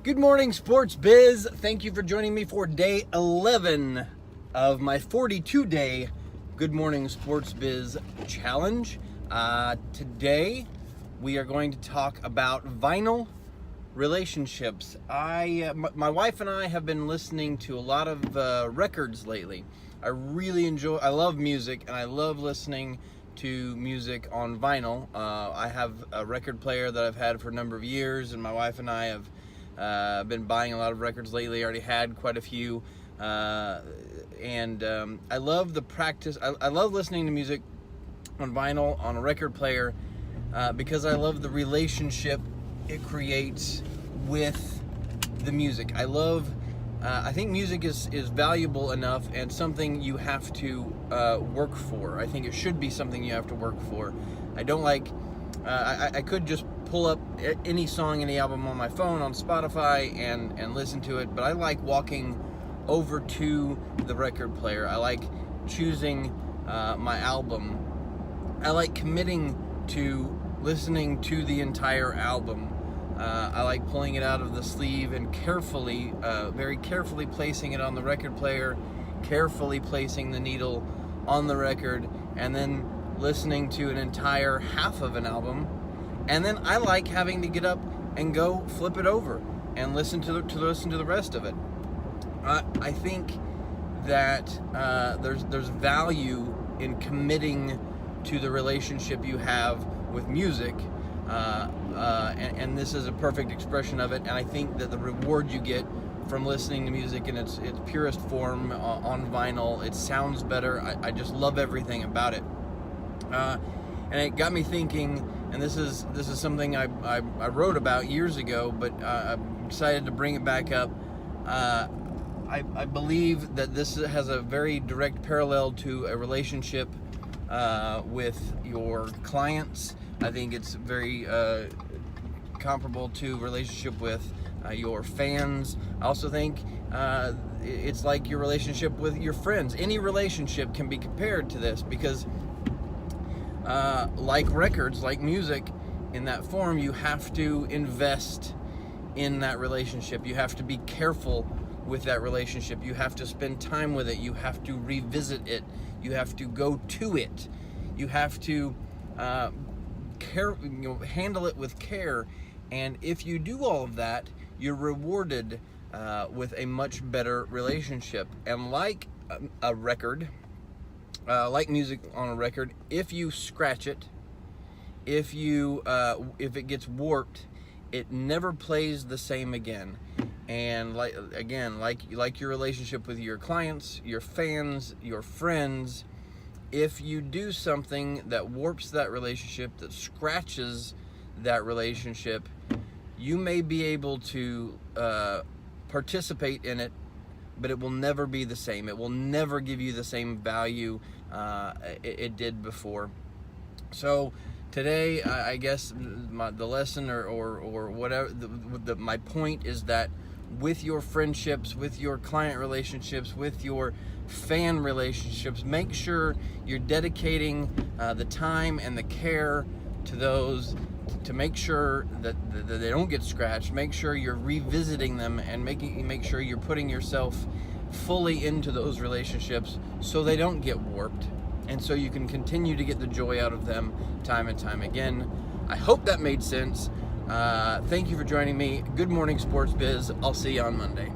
Good morning, Sports Biz. Thank you for joining me for day 11 of my 42-day Good Morning Sports Biz challenge. Today, we are going to talk about vinyl relationships. My wife and I have been listening to a lot of records lately. I love music, and I love listening to music on vinyl. I have a record player that I've had for a number of years, and my wife and I have been buying a lot of records lately. I already had quite a few, and I love the practice. I love listening to music on vinyl on a record player because I love the relationship it creates with the music. I think music is valuable enough and something you have to work for. I think it should be something you have to work for. I don't like, I could just pull up any song, any album on my phone on Spotify and listen to it, but I like walking over to the record player. I like choosing my album. I like committing to listening to the entire album. I like pulling it out of the sleeve and very carefully placing it on the record player, carefully placing the needle on the record, and then listening to an entire half of an album. And then I like having to get up and go flip it over and listen to the rest of it. I think that there's value in committing to the relationship you have with music. And this is a perfect expression of it, and I think that the reward you get from listening to music in its purest form on vinyl, it sounds better. I just love everything about it, and it got me thinking. And this is something I wrote about years ago, but I'm excited to bring it back up. I believe that this has a very direct parallel to a relationship with your clients. I think it's very comparable to relationship with your fans. I also think it's like your relationship with your friends. Any relationship can be compared to this because like records, like music, in that form, you have to invest in that relationship. You have to be careful with that relationship. You have to spend time with it. You have to revisit it. You have to go to it. You have to handle it with care, and if you do all of that, you're rewarded with a much better relationship. And like a record, like music on a record, if you scratch it, if it gets warped, it never plays the same again. And like your relationship with your clients, your fans, your friends, if you do something that warps that relationship, that scratches that relationship, you may be able to participate in it, but it will never be the same. It will never give you the same value it did before. So today, I guess the lesson or whatever, my point is that with your friendships, with your client relationships, with your fan relationships, make sure you're dedicating the time and the care to those, to make sure that they don't get scratched. Make sure you're revisiting them and make sure you're putting yourself fully into those relationships so they don't get warped, and so you can continue to get the joy out of them time and time again. I hope that made sense. Thank you for joining me. Good morning, Sports Biz. I'll see you on Monday.